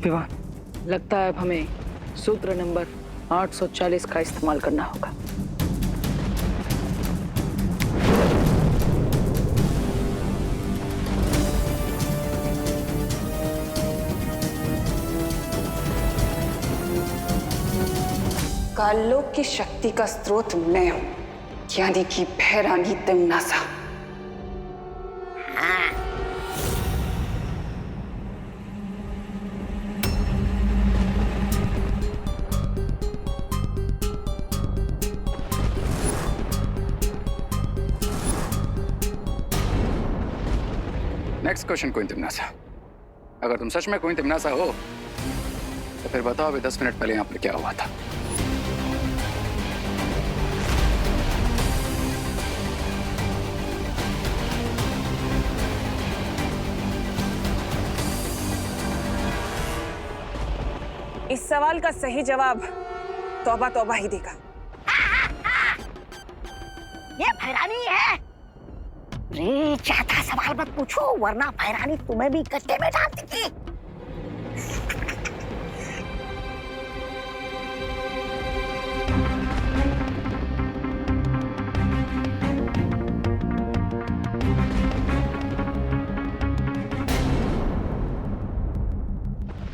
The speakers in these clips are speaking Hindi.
विवान, लगता है अब हमें सूत्र नंबर 840 का इस्तेमाल करना होगा। काललोक की शक्ति का स्रोत मैं हूं, यानी कि भैरानी तिमनासा। Next question queen तिमनासा। अगर तुम सच में क्वीन तिमनासा हो तो फिर बताओ अभी 10 मिनट पहले यहाँ पर क्या हुआ था। इस सवाल का सही जवाब तौबा तौबा ही देगा। ये भैरानी है। रे ज्यादा सवाल मत पूछो वरना भैरानी तुम्हें भी गड्ढे में डाल देगी।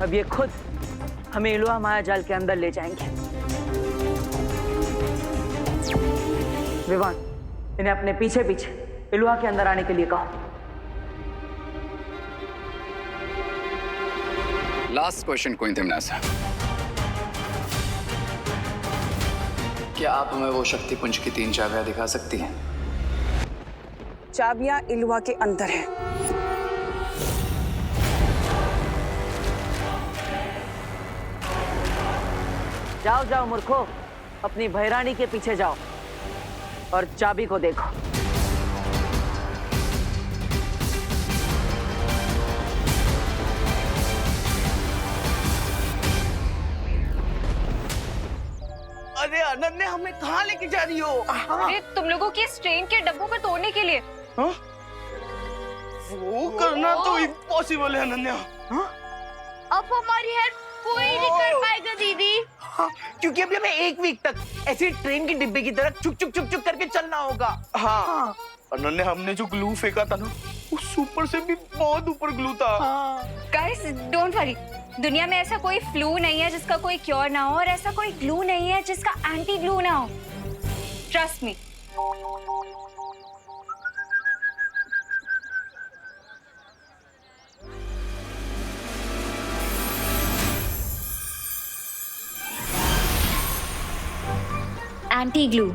अब ये खुद हमें इलुआ माया जाल के अंदर ले जाएंगे। विवान, इन्हें अपने पीछे पीछे इलुआ के अंदर आने के लिए कहो। लास्ट क्वेश्चन क्वीन तिमनासा, क्या आप हमें वो शक्ति पुंज की 3 चाबियां दिखा सकती हैं? चाबियां इलुआ के अंदर हैं। जाओ जाओ मूर्खो, अपनी भैरानी के पीछे जाओ और चाबी को देखो। अरे अनन्या, हमें कहाँ लेके जा रही हो? अरे तुम लोगों की इस ट्रेन के डब्बों को तोड़ने के लिए। हाँ? वो करना तो इम्पॉसिबल है अनन्या। हाँ? अब हमारी हेल्प कोई नहीं कर पाएगा दीदी। हाँ, क्योंकि अभी हमें 1 वीक तक ऐसे ट्रेन के डिब्बे की तरह चुक चुक चुक चुक करके चलना होगा। हाँ। अनन्या, हमने जो ग्लू फेंका था ना, उस ऊपर से भी बहुत ऊपर ग्लू था। गाइस डोंट वरी, दुनिया में ऐसा कोई फ्लू नहीं है जिसका कोई क्योर ना हो, और ऐसा कोई ग्लू नहीं है जिसका एंटी ग्लू ना हो। Trust me. Anti glue.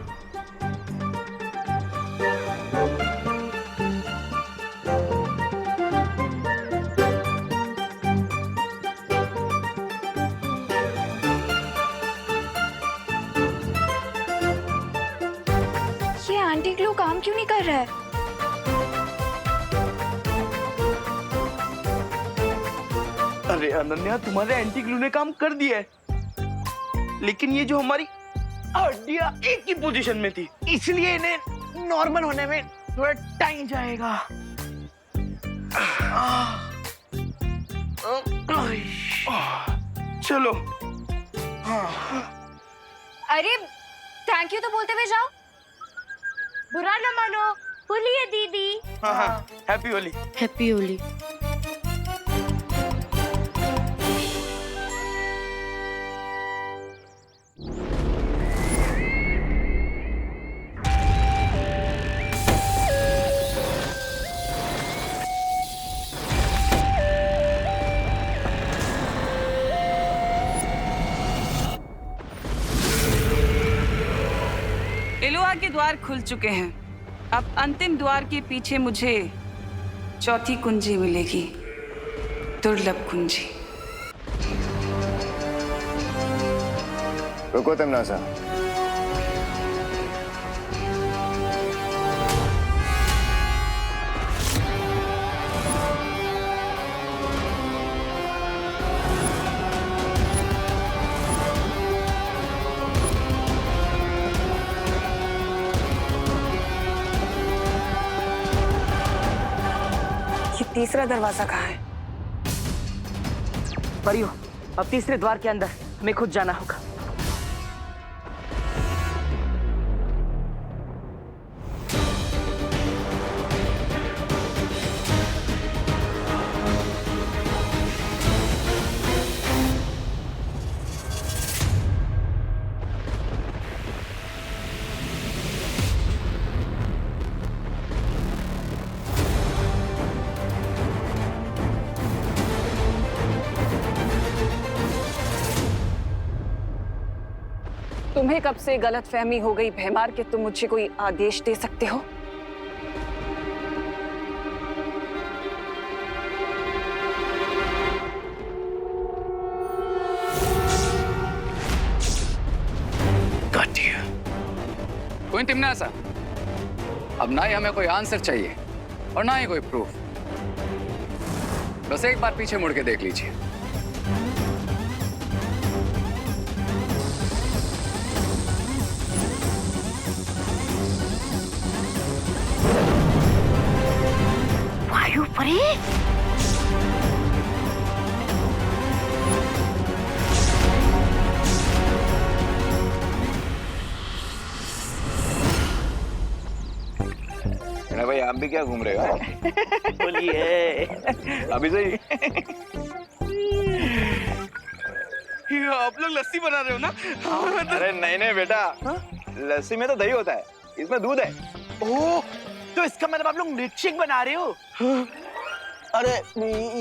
ये एंटी ग्लू काम क्यों नहीं कर रहा है? अरे अनन्या, तुम्हारे एंटी ग्लू ने काम कर दिया है, लेकिन ये जो हमारी हड्डियां एक ही पोजीशन में थी, इसलिए इन्हें नॉर्मल होने में थोड़ा टाइम जाएगा। चलो। अरे थैंक यू तो बोलते हुए जाओ। बुरा न मानो, होली है दीदी। हाँ, हैप्पी होली। हैप्पी होली। इलुआ के द्वार खुल चुके हैं। अब अंतिम द्वार के पीछे मुझे चौथी कुंजी मिलेगी, दुर्लभ कुंजी। रुको तिमनासा। ये तीसरा दरवाजा कहाँ है? परियो, अब तीसरे द्वार के अंदर हमें खुद जाना होगा। तुम्हें कब से गलतफहमी हो गई भैमार कि तुम मुझे कोई आदेश दे सकते हो? कोई तिमनासा, अब ना ही हमें कोई आंसर चाहिए और ना ही कोई प्रूफ। बस एक बार पीछे मुड़ के देख लीजिए। वायु परी, अरे भाई आप भी क्या घूम रहे हो? बोलिए। अभी से ही आप लोग लस्सी बना रहे हो ना? अरे नहीं नहीं बेटा, लस्सी में तो दही होता है, इसमें दूध है। ओह, तो इसका मतलब आप लोग मिल्क शेक बना रहे हो? अरे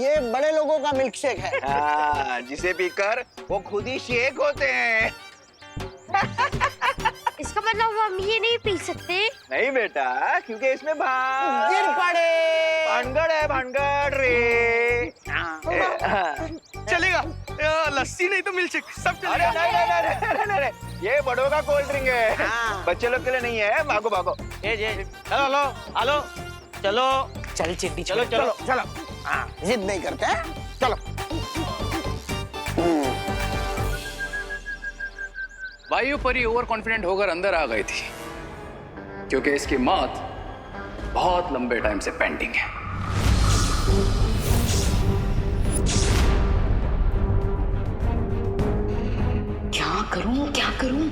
ये बड़े लोगों का मिल्क शेक है। हाँ, जिसे पीकर वो खुद ही शेक होते हैं। इसका मतलब हम ये नहीं पी सकते? नहीं बेटा, क्योंकि इसमें गिर पड़े। भानगड़ है, भानगड़ रे। चलेगा, लस्सी नहीं तो मिल्क शेक सब अरे चलेगा। नहीं नहीं नहीं नहीं नहीं नहीं, ये बड़ों का कोल्ड ड्रिंक है, बच्चे लोग के लिए नहीं है। भागो भागो। चलो लो, हेलो, चलो, चल चिड्डी चलो चलो चलो। हाँ, जिद नहीं करते हैं? चलो। वायु परी ओवर कॉन्फिडेंट होकर अंदर आ गई थी, क्योंकि इसकी मौत बहुत लंबे टाइम से पेंडिंग है। क्या करूं, क्या करूं?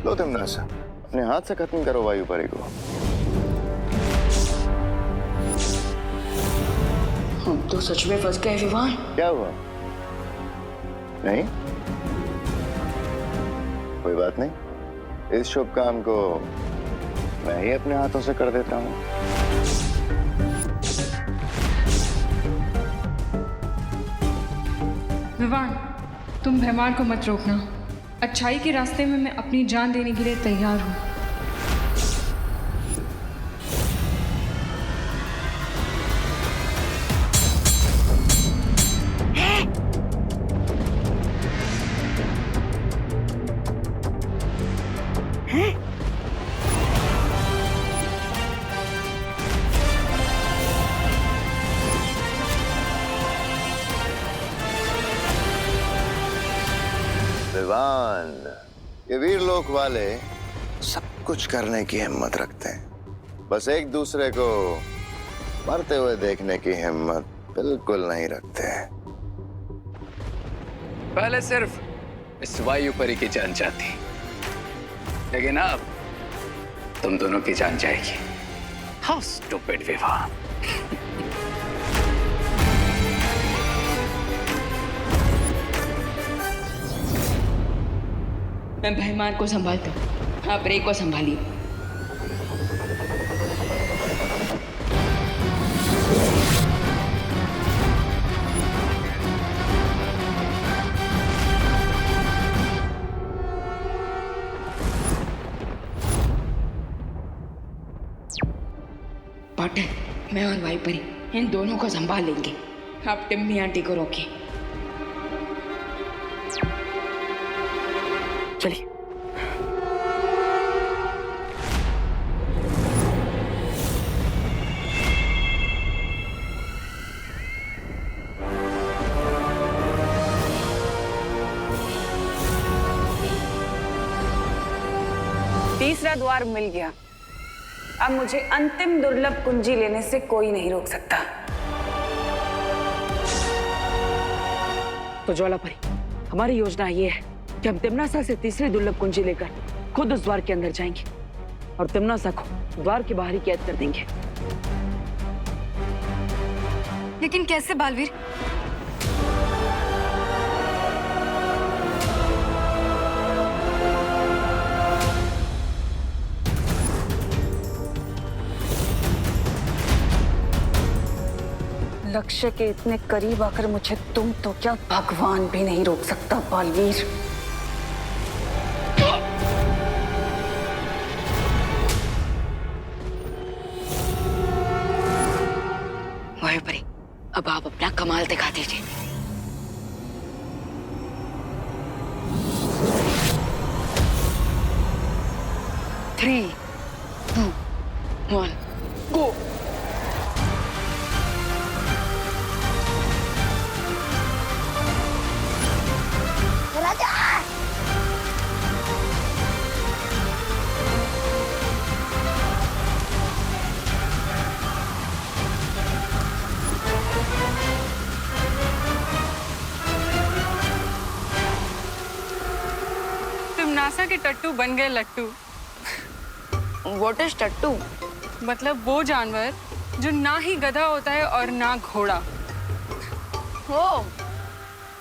लो तिमनासा, अपने हाथ से खत्म करो वायु परी को। हम तो सच में फंस गए विवान। क्या हुआ? नहीं, कोई बात नहीं, इस शुभ काम को मैं ही अपने हाथों से कर देता हूँ। विवान, तुम भैमार को मत रोकना। अच्छाई के रास्ते में मैं अपनी जान देने के लिए तैयार हूँ। विवान, ये वीर लोक वाले सब कुछ करने की हिम्मत रखते हैं, बस एक दूसरे को मरते हुए देखने की हिम्मत बिल्कुल नहीं रखते। पहले सिर्फ इस वायु परी की जान जाती, लेकिन अब तुम दोनों की जान जाएगी। हाउ स्टूपिड विवाह। मैं भैमार को संभालता हूँ, आप रे को संभालिए। पाटिल, मैं और वायु परी इन दोनों को संभाल लेंगे। आप टिम्मी आंटी को रोकिए। चलिए। तीसरा द्वार मिल गया। अब मुझे अंतिम दुर्लभ कुंजी लेने से कोई नहीं रोक सकता। तो ज्वालापरी, हमारी योजना ये है कि हम तिम्नासा से तीसरी दुर्लभ कुंजी लेकर खुद उस द्वार के अंदर जाएंगे और तिम्नासा को द्वार के बाहर ही कैद कर देंगे। लेकिन कैसे बालवीर? लक्ष्य के इतने करीब आकर मुझे तुम तो क्या भगवान भी नहीं रोक सकता बालवीर। वायुपरी, अब आप अपना कमाल दिखा दीजिए। Three, two, one, go. राजा तुम नासा के टट्टू बन गए लट्टू। व्हाट इज टट्टू? मतलब वो जानवर जो ना ही गधा होता है और ना घोड़ा। हो,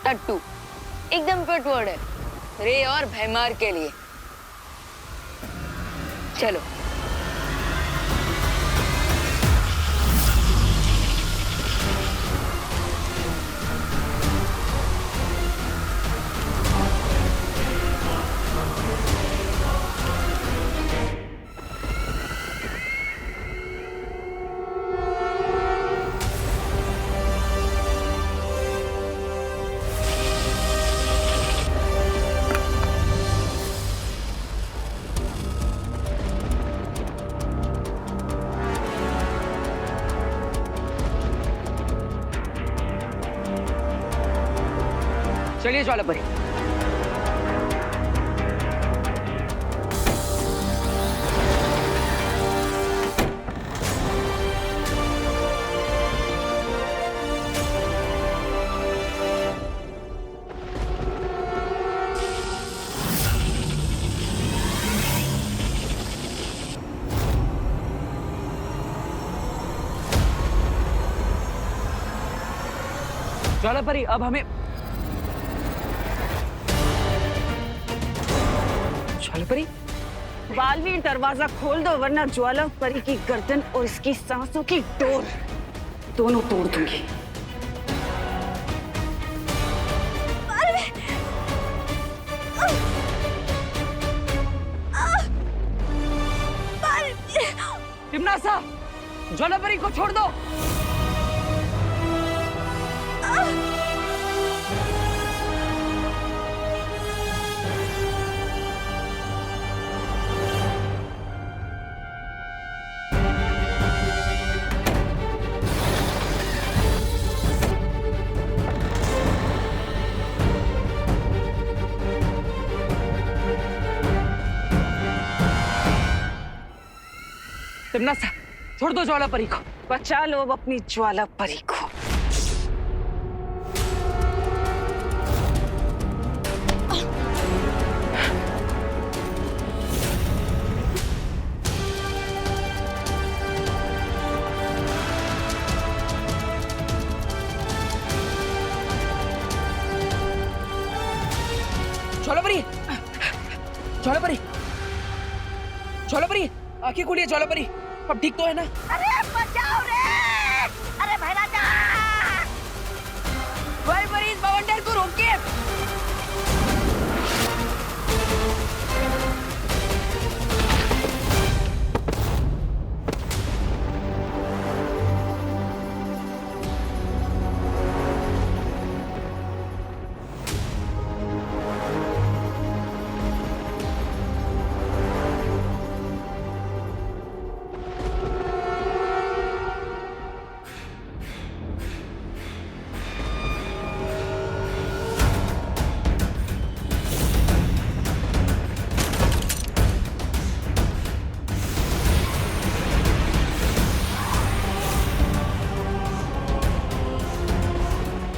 टट्टू एकदम फिट वर्ड है रे और भैमार के लिए। चलो। चलिए ज्वालापरी। ज्वालापरी, अब हमें ज्वालापरी, बालवीर दरवाजा खोल दो वरना ज्वालापरी की गर्दन और इसकी सांसों की डोर दोनों तोड़ दूंगी। तिम्नासा, ज्वालापरी को छोड़ दो। तिम्नासा, छोड़ दो ज्वालापरी को। बचा लो अब अपनी ज्वालापरी को। ज्वालापरी, ज्वालापरी, ज्वालापरी, आंखें खोलिए ज्वालापरी। अब ठीक तो है ना? अरे बचाओ रे! अरे भाई राजा! वायुपरी, इस बवंडर को रोकिए।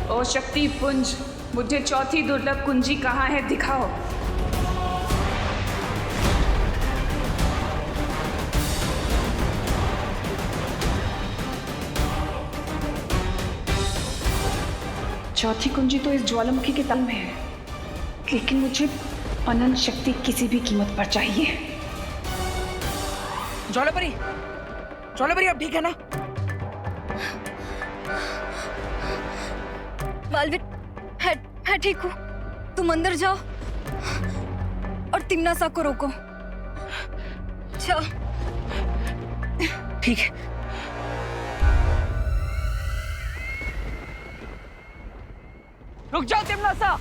ओ शक्ति पुंज, मुझे चौथी दुर्लभ कुंजी कहाँ है दिखाओ। चौथी कुंजी तो इस ज्वालामुखी के तल में है, लेकिन मुझे अनंत शक्ति किसी भी कीमत पर चाहिए। ज्वालापरी, ज्वालापरी अब ठीक है ना? बालवीर, है ठीक हूँ। तुम अंदर जाओ और तिम्नासा को रोको। जाओ। ठीक है। रुक जाओ तिम्नासा।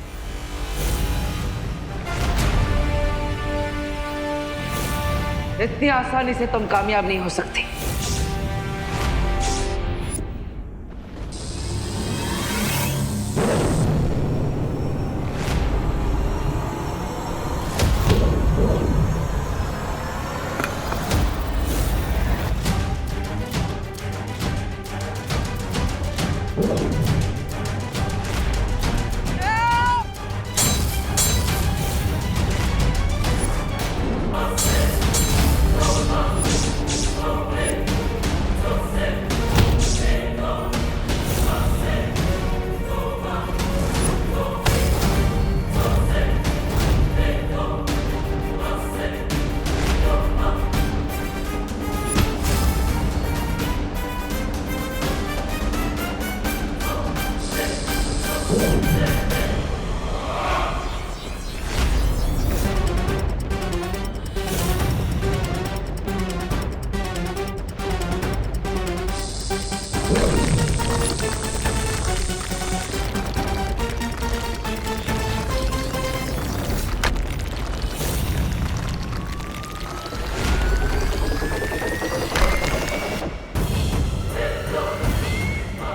इतनी आसानी से तुम कामयाब नहीं हो सकती।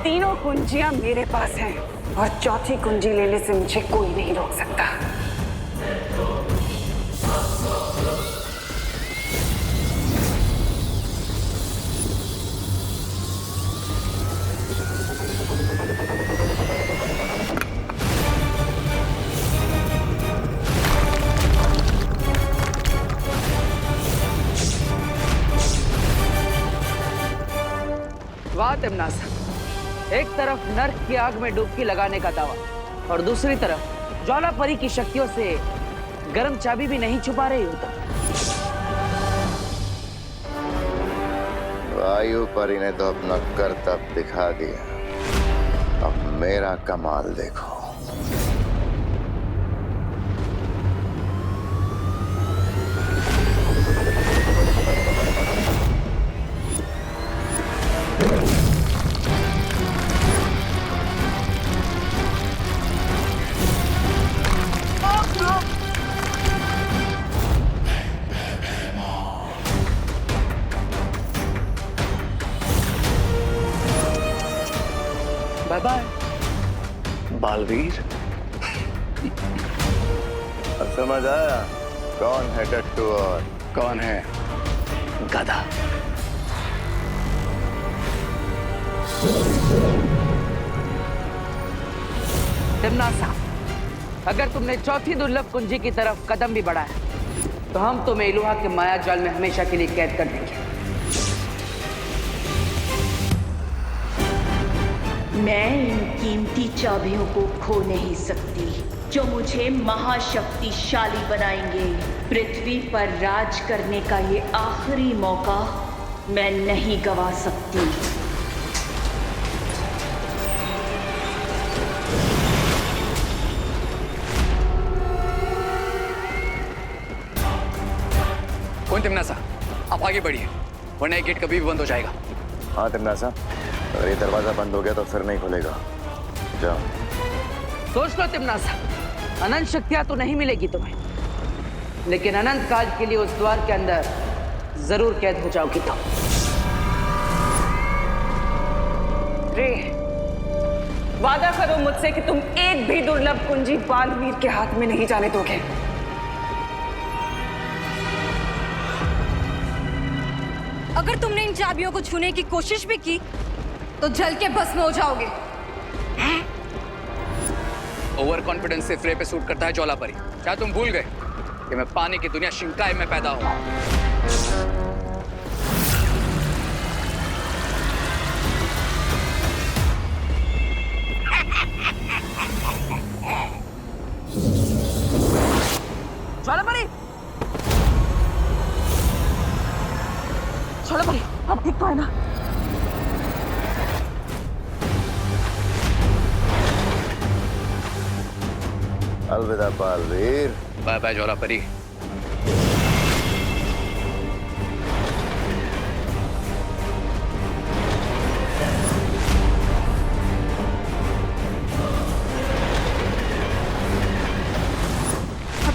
तीनों कुंजियां मेरे पास हैं और चौथी कुंजी लेने से मुझे कोई नहीं रोक सकता। वाह तिम्नासा, एक तरफ नर्क की आग में डुबकी लगाने का दावा और दूसरी तरफ ज्वालापरी की शक्तियों से गर्म चाबी भी नहीं छुपा रही हो तुम। वायु परी ने तो अपना करतब दिखा दिया, अब मेरा कमाल देखो। Bye bye Baalveer. अब समझ आया कौन है टट्टू और कौन है गधा? तिम्नासा, अगर तुमने चौथी दुर्लभ कुंजी की तरफ कदम भी बढ़ाया तो हम तुम्हें इलुहा के माया जाल में हमेशा के लिए कैद कर देंगे। मैं इन कीमती चाबियों को खो नहीं सकती जो मुझे महाशक्तिशाली बनाएंगे। पृथ्वी पर राज करने का ये आखिरी मौका मैं नहीं गवा सकती। कौन तिम्नासा? आप आगे बढ़िए वरना ये गेट कभी भी बंद हो जाएगा। हाँ तिम्नासा, अगर ये दरवाजा बंद हो गया तो फिर नहीं खुलेगा। जाओ। सोच लो तिम्नासा, अनंत शक्तियां तो नहीं मिलेगी तुम्हें, लेकिन अनंत काल के लिए उस द्वार के अंदर जरूर कैद हो जाओगी तुम। रे, वादा करो मुझसे कि तुम एक भी दुर्लभ कुंजी बालवीर के हाथ में नहीं जाने दोगे। अगर तुमने इन चाबियों को छूने की कोशिश भी की तो जल के भस्म हो जाओगे। ओवर कॉन्फिडेंस से फ्रे पे सूट करता है ज्वाला परी। क्या तुम भूल गए कि मैं पानी की दुनिया शिंकाई में पैदा हुआ? ज्वाला परी, ज्वाला परी, अब ठीक तो है ना? अलविदा बालवीर। बाय बाय ज्वाला परी। अब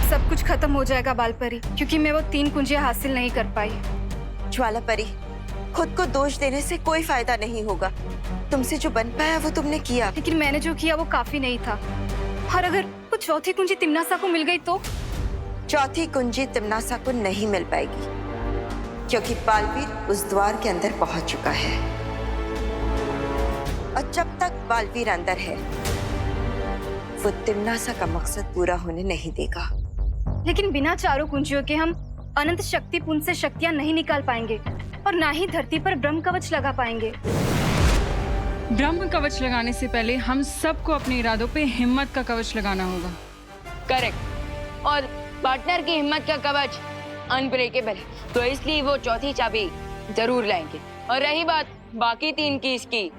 सब कुछ खत्म हो जाएगा बालपरी, क्योंकि मैं वो 3 कुंजियां हासिल नहीं कर पाई। ज्वाला परी, खुद को दोष देने से कोई फायदा नहीं होगा। तुमसे जो बन पाया वो तुमने किया। लेकिन मैंने जो किया वो काफी नहीं था। और अगर वो चौथी कुंजी तिम्नासा को मिल गई तो? चौथी कुंजी तिम्नासा को नहीं मिल पाएगी, क्योंकि बालवीर उस द्वार के अंदर पहुंच चुका है। और जब तक बालवीर अंदर है, वो तिम्नासा का मकसद पूरा होने नहीं देगा। लेकिन बिना चारों कुंजियों के हम अनंत शक्ति पुंज से शक्तियां नहीं निकाल पाएंगे, और ना ही धरती पर ब्रह्म कवच लगा पाएंगे। ब्रह्म कवच लगाने से पहले हम सबको अपने इरादों पे हिम्मत का कवच लगाना होगा। करेक्ट। और पार्टनर की हिम्मत का कवच अनब्रेकेबल है, तो इसलिए वो चौथी चाबी जरूर लाएंगे। और रही बात बाकी 3 कीज की,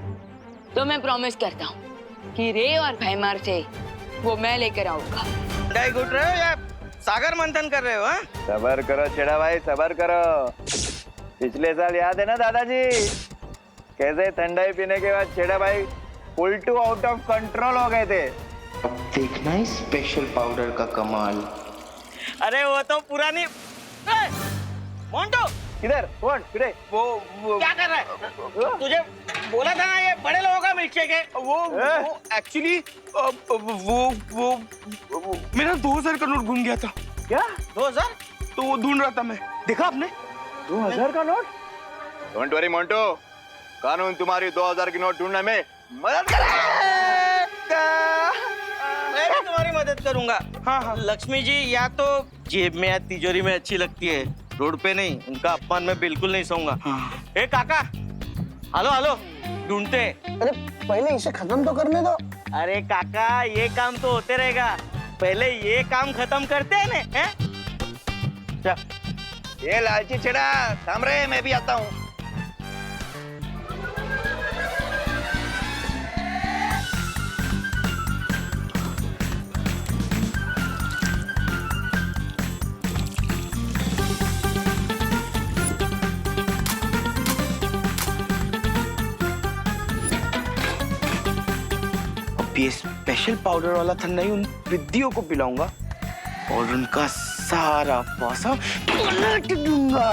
तो मैं प्रॉमिस करता हूँ कि रे और भैमार से वो मैं लेकर आऊंगा। डाई घुट रहे हो या सागर मंथन कर रहे हो? हाँ, सबर करो छेड़ा भाई, सबर करो। पिछले साल याद है ना दादाजी, कैसे ठंडाई पीने के बाद छेड़ा भाई full to out of control हो गए थे। अब देखना है स्पेशल पाउडर का कमाल। अरे वो तो पुरानी। मोंटो किधर? कौन? किधर? वो क्या कर रहा है? तुझे बोला था ना ये बड़े लोगों का मिल्कशेक है। वो एक्चुअली वो मेरा 2000 का नोट गुम गया था। क्या? 2000? तो वो ढूंढ रहा था मैं। देखा आपने? 2000 का नोट? डोंट वरी मोंटो, कानून तुम्हारी 2000 की नोट ढूंढने में मदद करेगा। मैं भी तुम्हारी मदद करूंगा। हाँ हाँ। लक्ष्मी जी या तो जेब में या तिजोरी में अच्छी लगती है, रोड पे नहीं। उनका अपमान मैं बिल्कुल नहीं सहूंगा। हाँ। ए काका, हेलो हेलो, ढूंढते। अरे पहले इसे खत्म तो करने दो। अरे काका, ये काम तो होते रहेगा, पहले ये काम खत्म करते हैं ना। हैं? ये लालची छेड़ा थाम रहे, मैं भी आता हूँ। ये स्पेशल पाउडर वाला ठंडा ही उन विद्याओं को पिलाऊंगा और उनका सारा पैसा पलट दूंगा।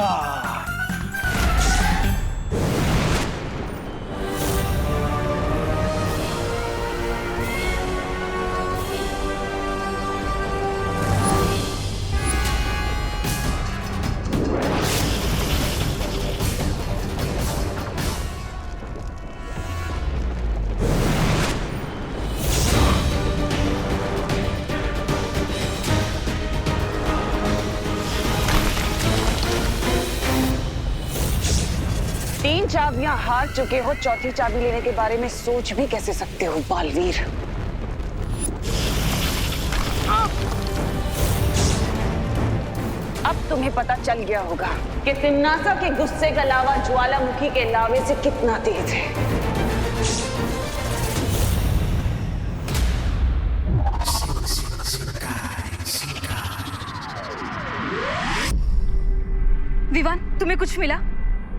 चाबियां हार चुके हो, चौथी चाबी लेने के बारे में सोच भी कैसे सकते हो बालवीर? अब तुम्हें पता चल गया होगा कि तिम्नासा के गुस्से का लावा ज्वालामुखी के लावे से कितना तेज है। विवान, तुम्हें कुछ मिला?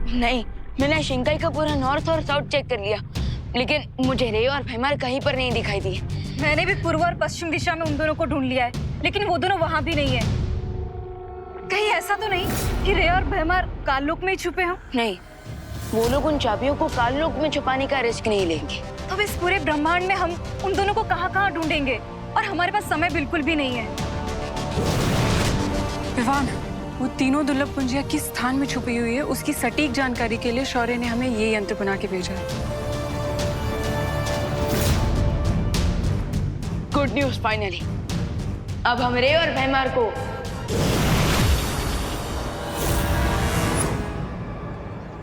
नहीं, मैंने शिंकाई का पूरा नॉर्थ और साउथ चेक कर लिया, लेकिन मुझे रे और भैमार कहीं पर नहीं दिखाई दिए। मैंने भी पूर्व और पश्चिम दिशा में उन दोनों को ढूंढ लिया है, लेकिन वो दोनों वहां भी नहीं है। कहीं ऐसा तो नहीं कि रे और भैमार काललोक में ही छुपे हों? नहीं, वो लोग उन चाबियों को काललोक में छुपाने का रिस्क नहीं लेंगे। तो इस पूरे ब्रह्मांड में हम उन दोनों को कहाँ-कहाँ ढूंढेंगे? और हमारे पास समय बिल्कुल भी नहीं है। विवान, वो तीनों दुर्लभ कुंजियां किस स्थान में छुपी हुई है, उसकी सटीक जानकारी के लिए शौर्य ने हमें ये यंत्र बना के भेजा है। Good news finally. अब हम रे और भैमार को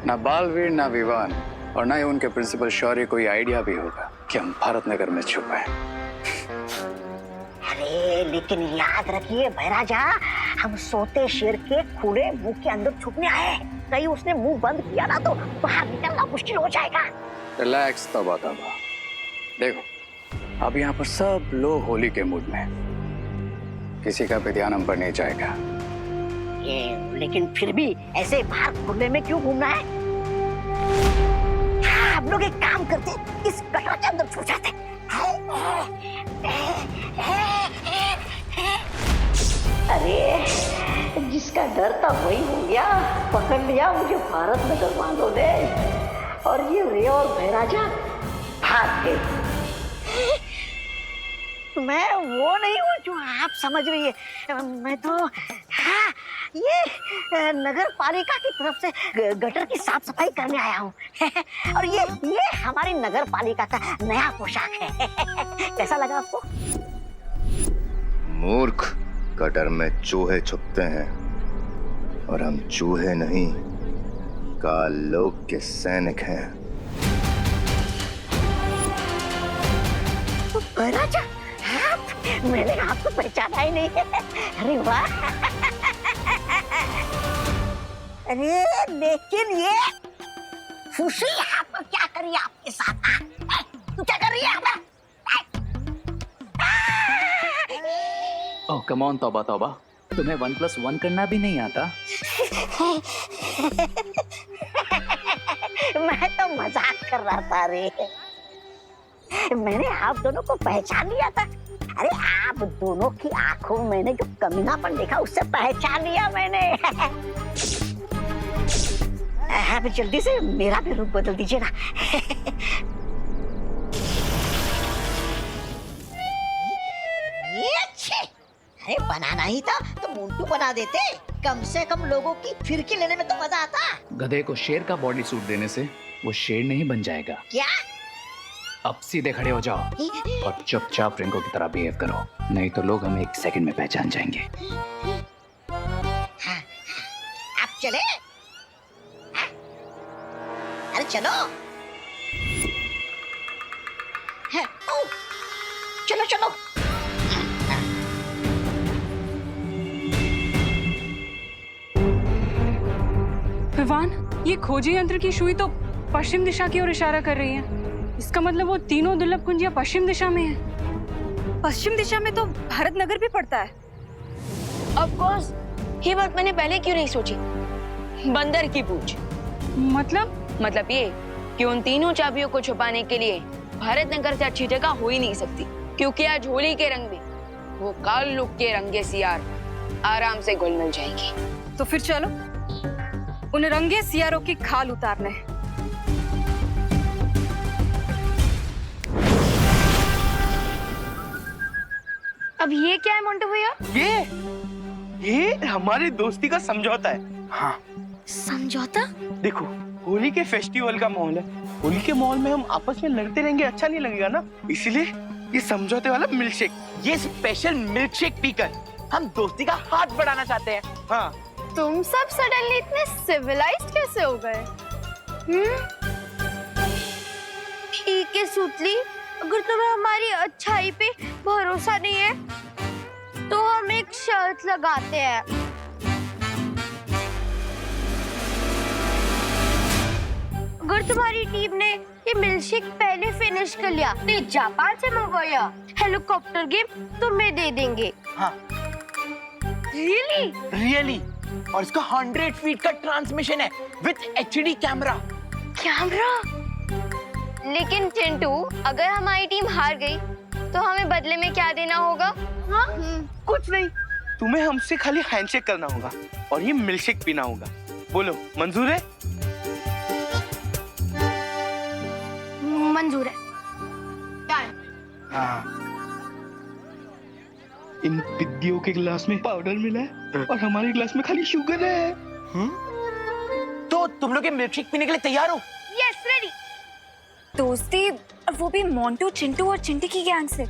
ना बालवीर, ना विवान और ना ही उनके प्रिंसिपल शौर्य को ये आइडिया भी होगा कि हम भारत नगर में छुपे हैं। अरे लेकिन याद रखिए भैराजा, हम सोते शेर के खुले मुंह के अंदर छुपने आए हैं। कहीं उसने मुंह बंद किया ना तो बाहर निकलना मुश्किल हो जाएगा। रिलैक्स तबा तबा। देखो अब यहाँ पर सब लोग होली के मूड में, किसी का भी ध्यान हम पर नहीं जाएगा। लेकिन फिर भी ऐसे बाहर खुले में क्यों घूमना है? हाँ, हम लोग एक काम करते, इस गटर के अंदर छुप जाते। अरे जिसका डर था वही हो गया, पकड़ लिया मुझे भारत नगर वालों ने, और ये रे और भैराजा भाग गए। मैं वो नहीं हूँ जो आप समझ रही है। मैं तो हाँ, ये नगर पालिका की तरफ से गटर की साफ सफाई करने आया हूँ। और ये हमारी नगर पालिका का नया पोशाक है। कैसा लगा आपको? मूर्ख, गटर में चूहे छुपते हैं और हम चूहे नहीं, काल लोक के सैनिक हैं। भैराजा, मैंने आपको पहचाना ही नहीं है। अरे वाह! अरे लेकिन ये खुशी यहाँ पर क्या करी आपके साथ? तू क्या कर रही है? ओह कम ऑन तौबा तौबा, तुम्हें 1+1 करना भी नहीं आता? मैं तो मजाक कर रहा था रे। मैंने आप दोनों को पहचान लिया था। अरे आप दोनों की आंखों में मैंने जो कमीनापन देखा उससे पहचान लिया मैंने। आप जल्दी से मेरा भी रूप बदल दीजिए ना। ये अच्छे, अरे बनाना ही था तो मोंटू बना देते, कम से कम लोगों की फिरकी लेने में तो मजा आता। गधे को शेर का बॉडी सूट देने से वो शेर नहीं बन जाएगा। क्या? अब सीधे खड़े हो जाओ और चुपचाप रिंको की तरह बिहेव करो, नहीं तो लोग हमें 1 सेकंड में पहचान जाएंगे। हाँ, आप चले? हाँ? अरे चलो। हाँ, ओ, चलो चलो। विवान, ये खोजी यंत्र की सुई तो पश्चिम दिशा की ओर इशारा कर रही है। इसका मतलब वो तीनों दुर्लभ कुंजियां पश्चिम दिशा में है। पश्चिम दिशा में तो भारत नगर भी पड़ता है। ऑफ कोर्स, ये बात मैंने पहले क्यों नहीं सोची? बंदर की पूछ। मतलब ये कि उन तीनों चाबियों को छुपाने के लिए भारत नगर से अच्छी जगह हो ही नहीं सकती, क्योंकि आज होली के रंग में वो काल लुक के रंगे सियार आराम से घुल मिल जाएंगी। तो फिर चलो उन रंगे सियारों की खाल उतारने। अब ये क्या है मोंटू भैया? ये हमारी दोस्ती का समझौता है। हाँ, समझौता? देखो होली के फेस्टिवल का माहौल है, होली के माहौल में हम आपस में लड़ते रहेंगे अच्छा नहीं लगेगा ना, इसलिए ये समझौते वाला मिल्कशेक, ये स्पेशल मिल्कशेक पीकर हम दोस्ती का हाथ बढ़ाना चाहते हैं। हाँ, तुम सब सडनली इतने सिविलाइज्ड कैसे हो गए? ठीक है सुतली, अगर तुम्हें हमारी अच्छाई पे भरोसा नहीं है तो हम एक शर्त लगाते हैं। अगर तुम्हारी टीम ने ये मिल्कशेक पहले फिनिश कर लिया तो जापान से मंगवाया हेलीकॉप्टर गेम तुम्हें दे देंगे। हाँ। रियली और इसका 100 फीट का ट्रांसमिशन है विद HD कैमरा। लेकिन चिंटू, अगर हमारी टीम हार गई तो हमें बदले में क्या देना होगा? हाँ? कुछ नहीं, तुम्हें हमसे खाली हैंडशेक करना होगा और ये मिल्कशेक पीना होगा। बोलो मंजूर है? मंजूर है। हाँ। इन पिद्दियों के गिलास में पाउडर मिला है और हमारे गिलास में खाली शुगर है। तो तुम लोग मिल्कशेक पीने के लिए तैयार हो? Yes, ready. दोस्ती, और वो भी मोंटू, चिंटू और चिंटी की गैंग से।